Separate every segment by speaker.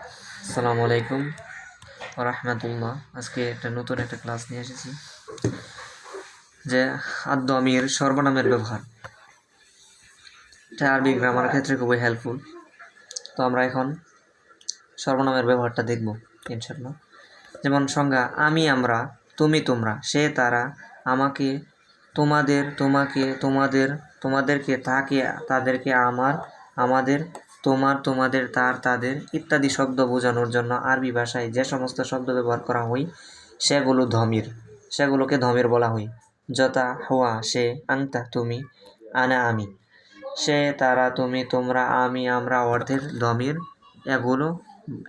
Speaker 1: আসসালামু আলাইকুম রাহমাতুল্লাহ। আজকে নতুন একটা ক্লাস নিয়ে এসেছি, যে আদ-দমির সর্বনামের ব্যবহার। এটা আরবি গ্রামার ক্ষেত্রে খুবই হেল্পফুল। তো আমরা এখন সর্বনামের ব্যবহারটা দেখব ইনশাআল্লাহ। যেমন সংজ্ঞা: আমি, আমরা, তুমি, তোমরা, সে, তারা, আমাকে, তোমাদের, তোমাকে, তোমাদের, তোমাদেরকে, তাকে, তাদেরকে, আমার, আমাদের, তোমার, তোমাদের, তার, তাদের ইত্যাদি শব্দ বোঝানোর জন্য আরবি ভাষায় যে সমস্ত শব্দ ব্যবহার করা হয় সেগুলোকে ধমির বলা হয়। যথা হুয়া সে, আনতা তুমি, আনা আমি। সে, তারা, তুমি, তোমরা, আমি, আমরা অর্থের ধমির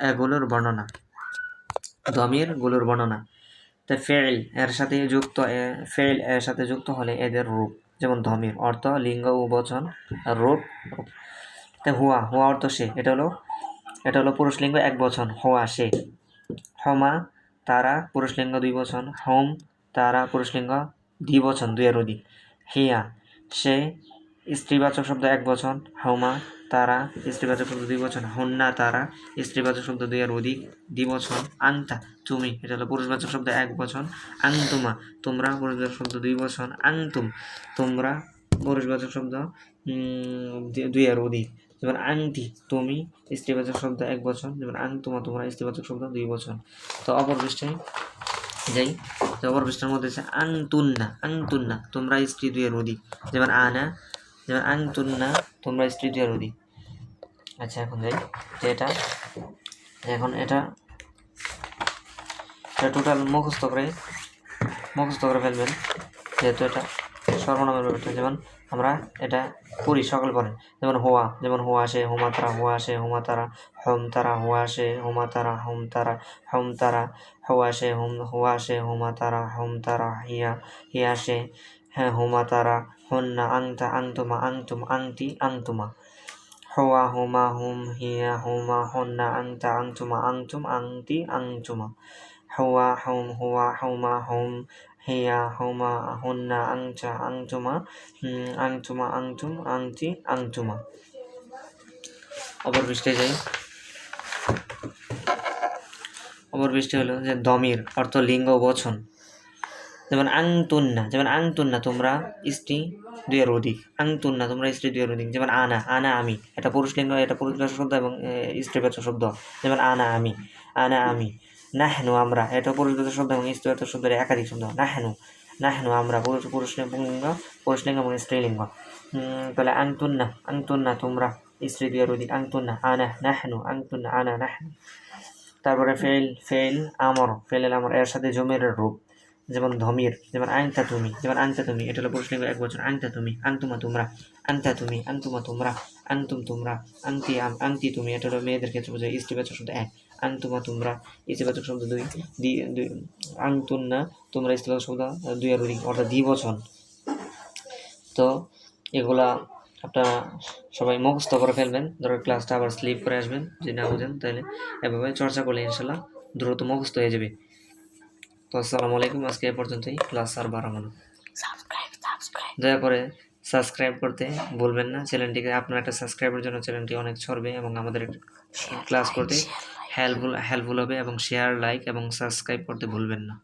Speaker 1: এগুলোর বর্ণনা। তো ফেইল এর সাথে যুক্ত হলে এদের রূপ, যেমন ধমির অর্থ লিঙ্গ ও বচন, রূপ। তো হুয়া অর্থ সে, এটা হলো পুরুষলিঙ্গ এক বচন, হুয়া সে। হমা তারা পুরুষলিঙ্গ দুই বচন, হোম তারা পুরুষলিঙ্গ দ্বিবচন দুইয়ের অধিক। হিয়া সে স্ত্রীবাচক শব্দ এক বচন, হৌমা তারা স্ত্রীবাচক শব্দ দুই বচন, হন্না তারা স্ত্রীবাচক শব্দ দুইয়ের অধিক দ্বিবচন। আংতা তুমি, এটা হলো পুরুষবাচক শব্দ এক বচন। আংতুমা তোমরা পুরুষবাচক শব্দ দুই বচন। আংতুম তোমরা পুরুষবাচক শব্দ দুইয়ের অধিক। যেমন আংটি তুমি স্ত্রীবাচক শব্দ এক বচন, যেমন আংতুমা তোমরা স্ত্রীবাচক শব্দ দুই বচন। তো অপর পৃষ্ঠায় যাই। তো অপর পৃষ্ঠার মধ্যে আছে আংতুন্না তোমরা স্ত্রী দুইয়ের অধিক, যেমন আনা, যেমন আংতুন্না তোমরা স্ত্রী দুইয়ের অধিক। আচ্ছা, এখন যাই যে এটা টোটাল মুখস্থ করে ফেলবেন, যেহেতু এটা সর্বনামের ব্যাপারটা। যেমন আমরা এটা করি সকল পড়েন। যেমন হোয়া সে, হোমা তারা, হোয়া সে, হোমা তারা, হোম তারা, হোয়া সে, হোমা তারা, হোম তারা, হোম তারা, হোয়া সে, হোয়া সে, হোমা তারা, হোম তারা, হিয়া সে, হ্যাঁ হোমা তারা, হন্না, আংতা, আংতুমা, আংতুম, আংতি, আংতুমা। হোয়া হোমা হোম হিয়া হোমা হন্না, আংতা, আংতুমা, আংতুম, আংতি, আংতুমা। হোয়া হোম হোয়া হোমা হোম হিয়া হোমা হন্না, আংচা, আংতুমা, আংতুমা, আংতুম, আংতি, আংতুমা। অপর পৃষ্ঠায় যাই। অপর পৃষ্ঠা হলো যে দমির অর্থ লিঙ্গ বচন। যেমন আংতুন্না তোমরা স্ত্রী দুইয়ের অধিক। আংতুন্না তোমরা স্ত্রী দুইয়ের অধিক। যেমন আনা আমি, এটা পুরুষলিঙ্গ, এটা পুরুষবাচক শব্দ এবং স্ত্রীবাচক শব্দ। যেমন আনা আমি। নাহনু আমরা, এটা পুরুষবাচক শব্দ এবং স্ত্রীবাচক শব্দের একাধিক শব্দ। নাহনু আমরা পুরুষলিঙ্গ এবং স্ত্রীলিঙ্গ। তাহলে আংতুন্না তোমরা স্ত্রী দুইয়ের অধিক। আংতুন্না আনা নাহনু, আংতুন্না আনা নাহনু। তারপরে ফেইল আমর এর সাথে জমিরের রূপ, যেমন ধমির। যেমন আংতা তুমি, এটা হলো পুরুষলিঙ্গ এক বচন। আংতা তুমি, আংতুমা তোমরা, আংতা তুমি, আংতুমা তোমরা, আংতুম তোমরা, আংতি তুমি, এটা হলো মেয়েদের ক্ষেত্রে বোঝায়। স্ত্রীবাচক শব্দ এক, আংতুমা তোমরা স্ত্রীবাচক শব্দ দুই, আংতুন্না তোমরা স্ত্রীবাচক শব্দ দুইয়ের অধিক, অর্থাৎ দ্বিবচন। তো এগুলা আপনারা সবাই মুখস্থ করে ফেলবেন, ধরো ক্লাসটা আবার স্লিপ করে আসবেন যদি না বুঝেন, তাহলে এভাবে চর্চা করলে ইনশাল্লাহ দ্রুত মুখস্থ হয়ে যাবে। তো আসসালামু আলাইকুম, আজকে এ পর্যন্তই, ক্লাস আর বাড়াবো না। দয়া করে সাবস্ক্রাইব করতে ভুলবেন না চ্যানেলটিকে। আপনার একটা সাবস্ক্রাইবের জন্য চ্যানেলটি অনেক ছড়বে এবং আমাদের ক্লাস করতে হেল্পফুল হবে। এবং শেয়ার, লাইক এবং সাবস্ক্রাইব করতে ভুলবেন না।